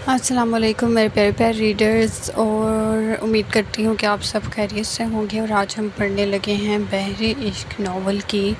السلام علیکم میرے پیارے پیارے ریڈرز، اور امید کرتی ہوں کہ آپ سب خیریت سے ہوں گے۔ اور آج ہم پڑھنے لگے ہیں بحر عشق ناول کی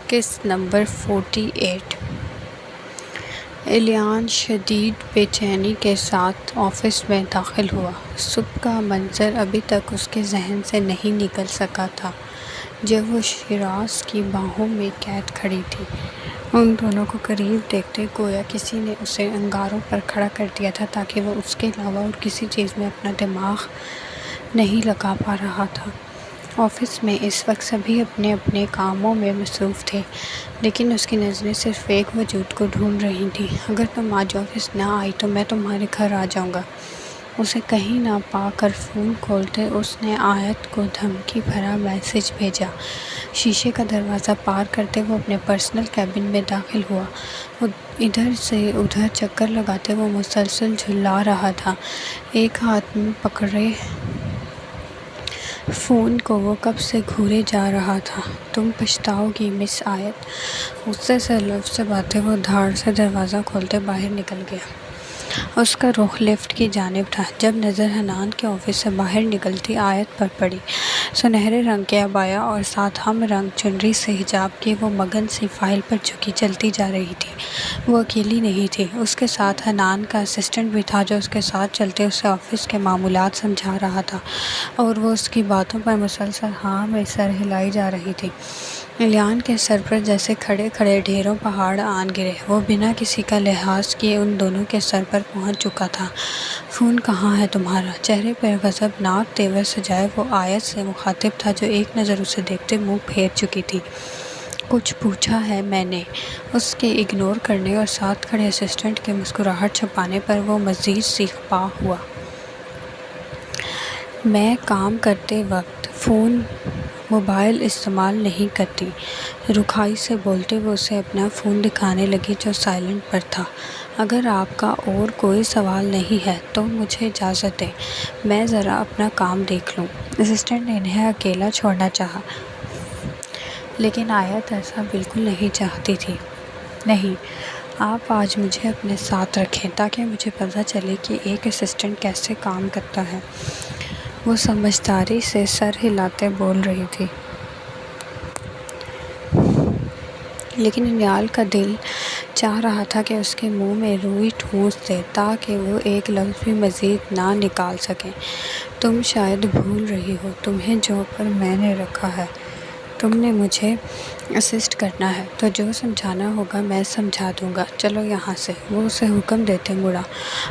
قسط نمبر 48۔ ایلیان شدید بے چینی کے ساتھ آفس میں داخل ہوا۔ صبح کا منظر ابھی تک اس کے ذہن سے نہیں نکل سکا تھا جب وہ شیراز کی باہوں میں قید کھڑی تھی۔ ان دونوں کو قریب دیکھتے گویا کسی نے اسے انگاروں پر کھڑا کر دیا تھا تاکہ وہ اس کے علاوہ اور کسی چیز میں اپنا دماغ نہیں لگا پا رہا تھا۔ آفس میں اس وقت سبھی اپنے اپنے کاموں میں مصروف تھے، لیکن اس کی نظریں صرف ایک وجود کو ڈھونڈ رہی تھیں۔ اگر تم آج آفس نہ آئی تو میں تمہارے گھر آ جاؤں گا۔ اسے کہیں نہ پا کر فون کھولتے اس نے آیت کو دھمکی بھرا میسج بھیجا۔ شیشے کا دروازہ پار کرتے وہ اپنے پرسنل کیبن میں داخل ہوا۔ ادھر سے ادھر چکر لگاتے وہ مسلسل جھلا رہا تھا۔ ایک ہاتھ میں پکڑے فون کو وہ کب سے گھورے جا رہا تھا۔ تم پچھتاؤ گی مس آیت۔ غصے سے لفظ چباتے وہ دھاڑ سے دروازہ کھولتے باہر نکل گیا۔ اس کا رخ لفٹ کی جانب تھا جب نظر حنان کے آفس سے باہر نکلتی آیت پر پڑی۔ سنہرے رنگ کے عبایا اور ساتھ ہم رنگ چنری سے حجاب کی وہ مگن سی فائل پر جھکی چلتی جا رہی تھی۔ وہ اکیلی نہیں تھی، اس کے ساتھ حنان کا اسسٹنٹ بھی تھا جو اس کے ساتھ چلتے اسے آفس کے معمولات سمجھا رہا تھا، اور وہ اس کی باتوں پر مسلسل ہاں میں سر ہلائی جا رہی تھی۔ ایلیان کے سر پر جیسے کھڑے کھڑے ڈھیروں پہاڑ آن گرے۔ وہ بنا کسی کا لحاظ کیے ان دونوں کے سر پر پہنچ چکا تھا۔ فون کہاں ہے تمہارا؟ چہرے پر غضبناک تیور سجائے وہ آیت سے مخاطب تھا جو ایک نظر اسے دیکھتے منہ پھیر چکی تھی۔ کچھ پوچھا ہے میں نے؟ اس کے اگنور کرنے اور ساتھ کھڑے اسسٹنٹ کے مسکراہٹ چھپانے پر وہ مزید سیخ پا ہوا۔ میں کام کرتے وقت فون موبائل استعمال نہیں کرتی، رکھائی سے بولتے وہ اسے اپنا فون دکھانے لگی جو سائلنٹ پر تھا۔ اگر آپ کا اور کوئی سوال نہیں ہے تو مجھے اجازت دیں، میں ذرا اپنا کام دیکھ لوں۔ اسسٹنٹ نے انہیں اکیلا چھوڑنا چاہا، لیکن آیت ایسا بالکل نہیں چاہتی تھی۔ نہیں، آپ آج مجھے اپنے ساتھ رکھیں تاکہ مجھے پتہ چلے کہ ایک اسسٹنٹ کیسے کام کرتا ہے۔ وہ سمجھداری سے سر ہلاتے بول رہی تھی، لیکن انیال کا دل چاہ رہا تھا کہ اس کے منہ میں روئی ٹھونس دے تاکہ وہ ایک لفظ بھی مزید نہ نکال سکے۔ تم شاید بھول رہی ہو تمہیں جو پر میں نے رکھا ہے۔ تم نے مجھے اسسٹ کرنا ہے تو جو سمجھانا ہوگا میں سمجھا دوں گا۔ چلو یہاں سے۔ وہ اسے حکم دیتے مڑا۔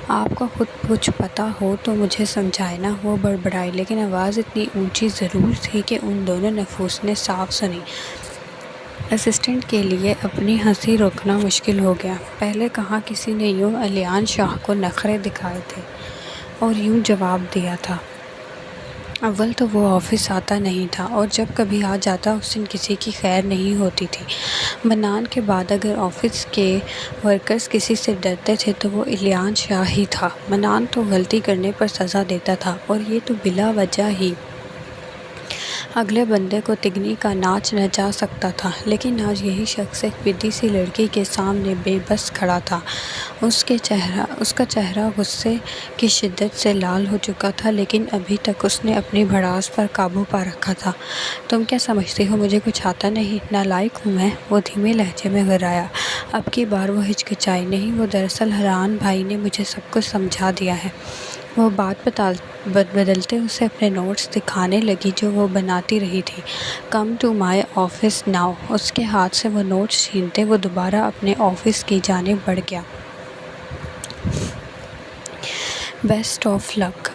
آپ کو خود کچھ پتہ ہو تو مجھے سمجھائے نا، وہ بڑبڑائی، لیکن آواز اتنی اونچی ضرور تھی کہ ان دونوں نفوس نے صاف سنی۔ اسسٹنٹ کے لیے اپنی ہنسی روکنا مشکل ہو گیا۔ پہلے کہاں کسی نے یوں ایلیان شاہ کو نخرے دکھائے تھے اور یوں جواب دیا تھا۔ اول تو وہ آفس آتا نہیں تھا، اور جب کبھی آ جاتا اس دن کسی کی خیر نہیں ہوتی تھی۔ منان کے بعد اگر آفس کے ورکرز کسی سے ڈرتے تھے تو وہ ایلیان شاہ ہی تھا۔ منان تو غلطی کرنے پر سزا دیتا تھا، اور یہ تو بلا وجہ ہی اگلے بندے کو تگنی کا ناچ نچا سکتا تھا، لیکن آج یہی شخص ایک پدی سی لڑکی کے سامنے بے بس کھڑا تھا۔ اس کا چہرہ غصے کی شدت سے لال ہو چکا تھا، لیکن ابھی تک اس نے اپنی بھڑاس پر قابو پا رکھا تھا۔ تم کیا سمجھتی ہو مجھے کچھ آتا نہیں؟ نالائق ہوں میں؟ وہ دھیمے لہجے میں گھرایا۔ اب کی بار وہ ہچکچائی نہیں، وہ دراصل حنان بھائی نے مجھے سب کچھ سمجھا دیا ہے۔ وہ بات بدلتے اسے اپنے نوٹس دکھانے لگی جو وہ بناتی رہی تھی۔ Come to my office now. اس کے ہاتھ سے وہ نوٹس چھینتے وہ دوبارہ اپنے آفس کی جانب بڑھ گیا۔ Best of luck.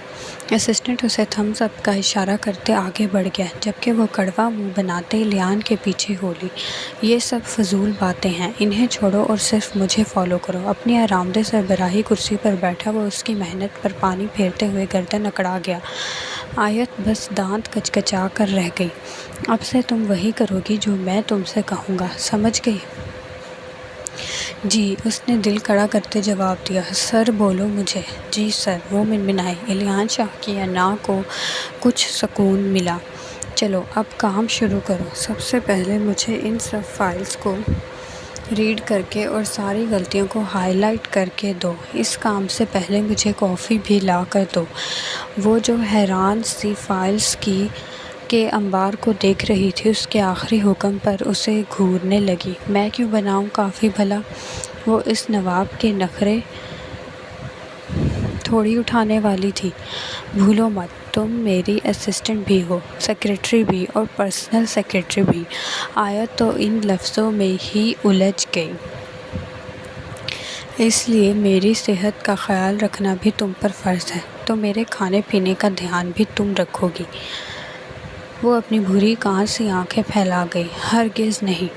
اسسٹنٹ اسے تھمز اپ کا اشارہ کرتے آگے بڑھ گیا، جبکہ وہ کڑوا منہ بناتے ایلیان کے پیچھے ہو لی۔ یہ سب فضول باتیں ہیں، انہیں چھوڑو اور صرف مجھے فالو کرو۔ اپنی آرامدہ سربراہی کرسی پر بیٹھا وہ اس کی محنت پر پانی پھیرتے ہوئے گردن اکڑا گیا۔ آیت بس دانت کچکچا کر رہ گئی۔ اب سے تم وہی کرو گی جو میں تم سے کہوں گا، سمجھ گئی؟ جی، اس نے دل کڑا کرتے جواب دیا۔ سر بولو مجھے۔ جی سر، وہ منمنائی۔ ایلیان شاہ کی انا کو کچھ سکون ملا۔ چلو اب کام شروع کرو۔ سب سے پہلے مجھے ان سب فائلز کو ریڈ کر کے اور ساری غلطیوں کو ہائی لائٹ کر کے دو۔ اس کام سے پہلے مجھے کافی بھی لا کر دو۔ وہ جو حیران سی فائلز کے انبار کو دیکھ رہی تھی، اس کے آخری حکم پر اسے گھورنے لگی۔ میں کیوں بناؤں کافی بھلا؟ وہ اس نواب کے نخرے تھوڑی اٹھانے والی تھی۔ بھولو مت، تم میری اسسٹنٹ بھی ہو، سیکریٹری بھی اور پرسنل سیکریٹری بھی۔ آیت تو ان لفظوں میں ہی الجھ گئی۔ اس لیے میری صحت کا خیال رکھنا بھی تم پر فرض ہے، تو میرے کھانے پینے کا دھیان بھی تم رکھو گی۔ وہ اپنی بھوری کان سی آنکھیں پھیلا گئی۔ ہرگز نہیں،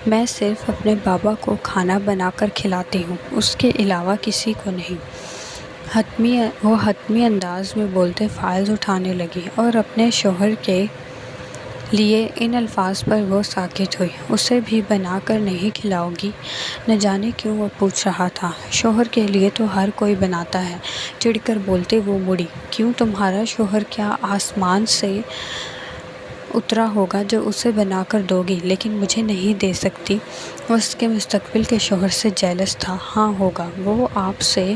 میں صرف اپنے بابا کو کھانا بنا کر کھلاتی ہوں، اس کے علاوہ کسی کو نہیں۔ وہ حتمی انداز میں بولتے فائلز اٹھانے لگی اور اپنے شوہر کے لیے ان الفاظ پر وہ ساکت ہوئی۔ اسے بھی بنا کر نہیں کھلاؤ گی؟ نہ جانے کیوں وہ پوچھ رہا تھا۔ شوہر کے لیے تو ہر کوئی بناتا ہے، چڑھ کر بولتے وہ مڑی۔ کیوں، تمہارا شوہر کیا آسمان سے اترا ہوگا جو اسے بنا کر دو گی لیکن مجھے نہیں دے سکتی؟ وہ اس کے مستقبل کے شوہر سے جیلس تھا۔ ہاں ہوگا، وہ آپ سے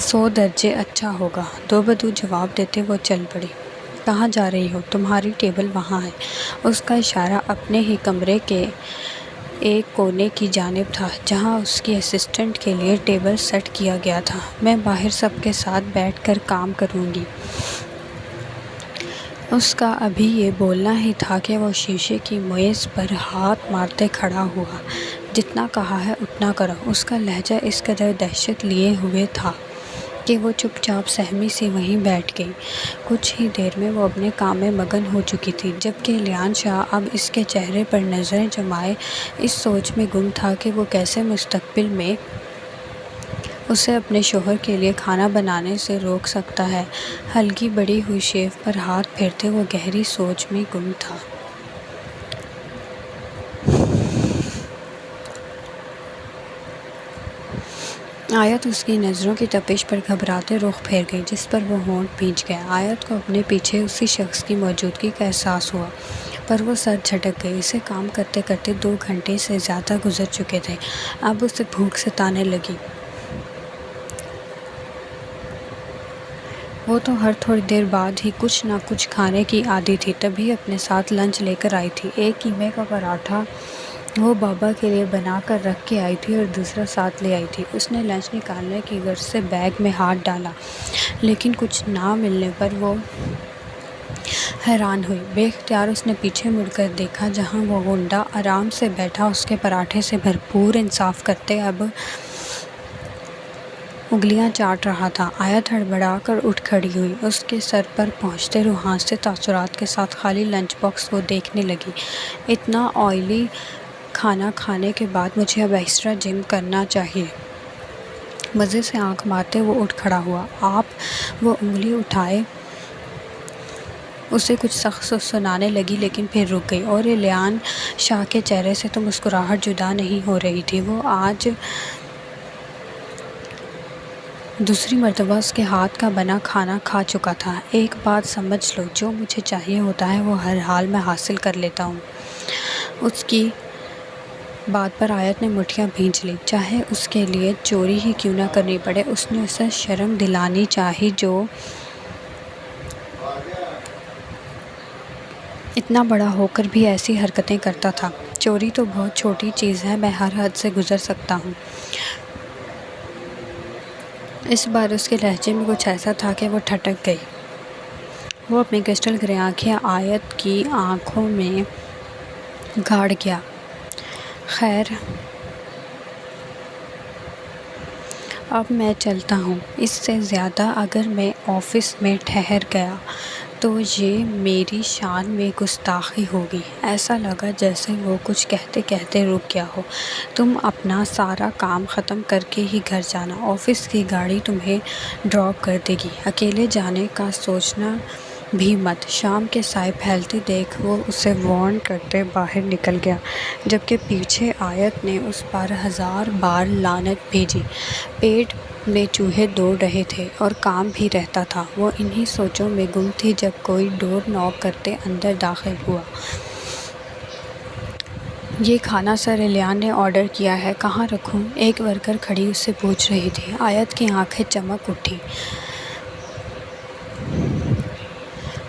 100 درجے اچھا ہوگا۔ دو بدو جواب دیتے وہ چل پڑی۔ کہاں جا رہی ہو؟ تمہاری ٹیبل وہاں ہے۔ اس کا اشارہ اپنے ہی کمرے کے ایک کونے کی جانب تھا جہاں اس کی اسسٹنٹ کے لیے ٹیبل سیٹ کیا گیا تھا۔ میں باہر سب کے ساتھ بیٹھ کر کام کروں گی۔ اس کا ابھی یہ بولنا ہی تھا کہ وہ شیشے کی میز پر ہاتھ مارتے کھڑا ہوا۔ جتنا کہا ہے اتنا کرو۔ اس کا لہجہ اس قدر دہشت لیے ہوئے تھا کہ وہ چپ چاپ سہمی سی وہیں بیٹھ گئی۔ کچھ ہی دیر میں وہ اپنے کام میں مگن ہو چکی تھی، جبکہ لیان شاہ اب اس کے چہرے پر نظریں جمائے اس سوچ میں گم تھا کہ وہ کیسے مستقبل میں اسے اپنے شوہر کے لیے کھانا بنانے سے روک سکتا ہے۔ ہلکی بڑی ہوئی شیو پر ہاتھ پھیرتے وہ گہری سوچ میں گم تھا۔ آیت اس کی نظروں کی تپش پر گھبراتے رخ پھیر گئی، جس پر وہ ہونٹ بھیج گیا۔ آیت کو اپنے پیچھے اسی شخص کی موجودگی کا احساس ہوا، پر وہ سر جھٹک گئی۔ اسے کام کرتے کرتے 2 گھنٹے سے زیادہ گزر چکے تھے۔ اب اسے بھوک ستانے لگی۔ وہ تو ہر تھوڑی دیر بعد ہی کچھ نہ کچھ کھانے کی عادی تھی، تبھی اپنے ساتھ لنچ لے کر آئی تھی۔ ایک قیمے کا پراٹھا وہ بابا کے لیے بنا کر رکھ کے آئی تھی اور دوسرا ساتھ لے آئی تھی۔ اس نے لنچ نکالنے کی غرض سے بیگ میں ہاتھ ڈالا، لیکن کچھ نہ ملنے پر وہ حیران ہوئی۔ بے اختیار اس نے پیچھے مڑ کر دیکھا، جہاں وہ غنڈہ آرام سے بیٹھا اس کے پراٹھے سے بھرپور انصاف کرتے اب انگلیاں چاٹ رہا تھا۔ آیت ہڑبڑا کر اٹھ کھڑی ہوئی۔ اس کے سر پر پہنچتے روحان سے تاثرات کے ساتھ خالی لنچ باکس وہ دیکھنے لگی۔ اتنا آئلی کھانا کھانے کے بعد مجھے اب ایکسٹرا جم کرنا چاہیے۔ مزے سے آنکھ مارتے وہ اٹھ کھڑا ہوا۔ آپ، وہ انگلی اٹھائے اسے کچھ سخت سنانے لگی، لیکن پھر رک گئی، اور لیان شاہ کے چہرے سے تو مسکراہٹ جدا نہیں ہو رہی تھی۔ وہ آج دوسری مرتبہ اس کے ہاتھ کا بنا کھانا کھا چکا تھا۔ ایک بات سمجھ لو، جو مجھے چاہیے ہوتا ہے وہ ہر حال میں حاصل کر لیتا ہوں۔ اس کی بات پر آیت نے مٹھیاں بھینچ لی۔ چاہے اس کے لیے چوری ہی کیوں نہ کرنی پڑے۔ اس نے اسے شرم دلانی چاہی جو اتنا بڑا ہو کر بھی ایسی حرکتیں کرتا تھا۔ چوری تو بہت چھوٹی چیز ہے، میں ہر حد سے گزر سکتا ہوں۔ اس بار اس کے لہجے میں کچھ ایسا تھا کہ وہ ٹھٹک گئی۔ وہ اپنی کرسٹل گرے آنکھیں آیت کی آنکھوں میں گاڑ گیا۔ خیر، اب میں چلتا ہوں۔ اس سے زیادہ اگر میں آفس میں ٹھہر گیا تو یہ میری شان میں گستاخی ہوگی۔ ایسا لگا جیسے وہ کچھ کہتے کہتے رک گیا ہو۔ تم اپنا سارا کام ختم کر کے ہی گھر جانا، آفس کی گاڑی تمہیں ڈراپ کر دے گی۔ اکیلے جانے کا سوچنا بھی مت۔ شام کے سائے پھیلتے دیکھ وہ اسے وارن کرتے باہر نکل گیا، جبکہ پیچھے آیت نے اس پر 1000 بار لعنت بھیجی۔ پیٹ میں چوہے دوڑ رہے تھے اور کام بھی رہتا تھا۔ وہ انہی سوچوں میں گم تھی جب کوئی ڈور ناک کرتے اندر داخل ہوا۔ یہ کھانا سر ایلیان نے آرڈر کیا ہے، کہاں رکھوں؟ ایک ورکر کھڑی اس سے پوچھ رہی تھی۔ آیت کی آنکھیں چمک اٹھی۔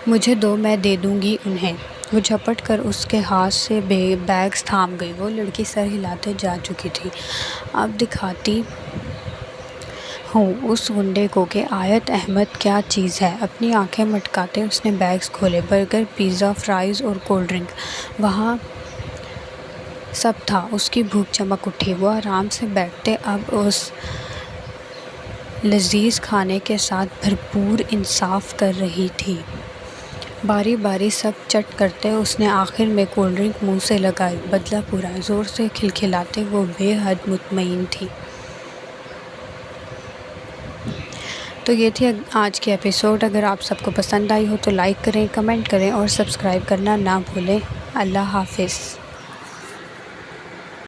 مجھے دو، میں دے دوں گی انہیں۔ وہ جھپٹ کر اس کے ہاتھ سے بیگز تھام گئی۔ وہ لڑکی سر ہلاتے جا چکی تھی۔ اب دکھاتی ہوں اس گنڈے کو کہ آیت احمد کیا چیز ہے۔ اپنی آنکھیں مٹکاتے اس نے بیگز کھولے۔ برگر، پیزا، فرائز اور کولڈ ڈرنک وہاں سب تھا۔ اس کی بھوک چمک اٹھی۔ وہ آرام سے بیٹھتے اب اس لذیذ کھانے کے ساتھ بھرپور انصاف کر رہی تھی۔ باری باری سب چٹ کرتے اس نے آخر میں کولڈ ڈرنک منہ سے لگائی۔ بدلہ پورا، زور سے کھلکھلاتے وہ بے حد مطمئن تھی۔ تو یہ تھی آج کی ایپیسوڈ۔ اگر آپ سب کو پسند آئی ہو تو لائک کریں، کمنٹ کریں اور سبسکرائب کرنا نہ بھولیں۔ اللہ حافظ۔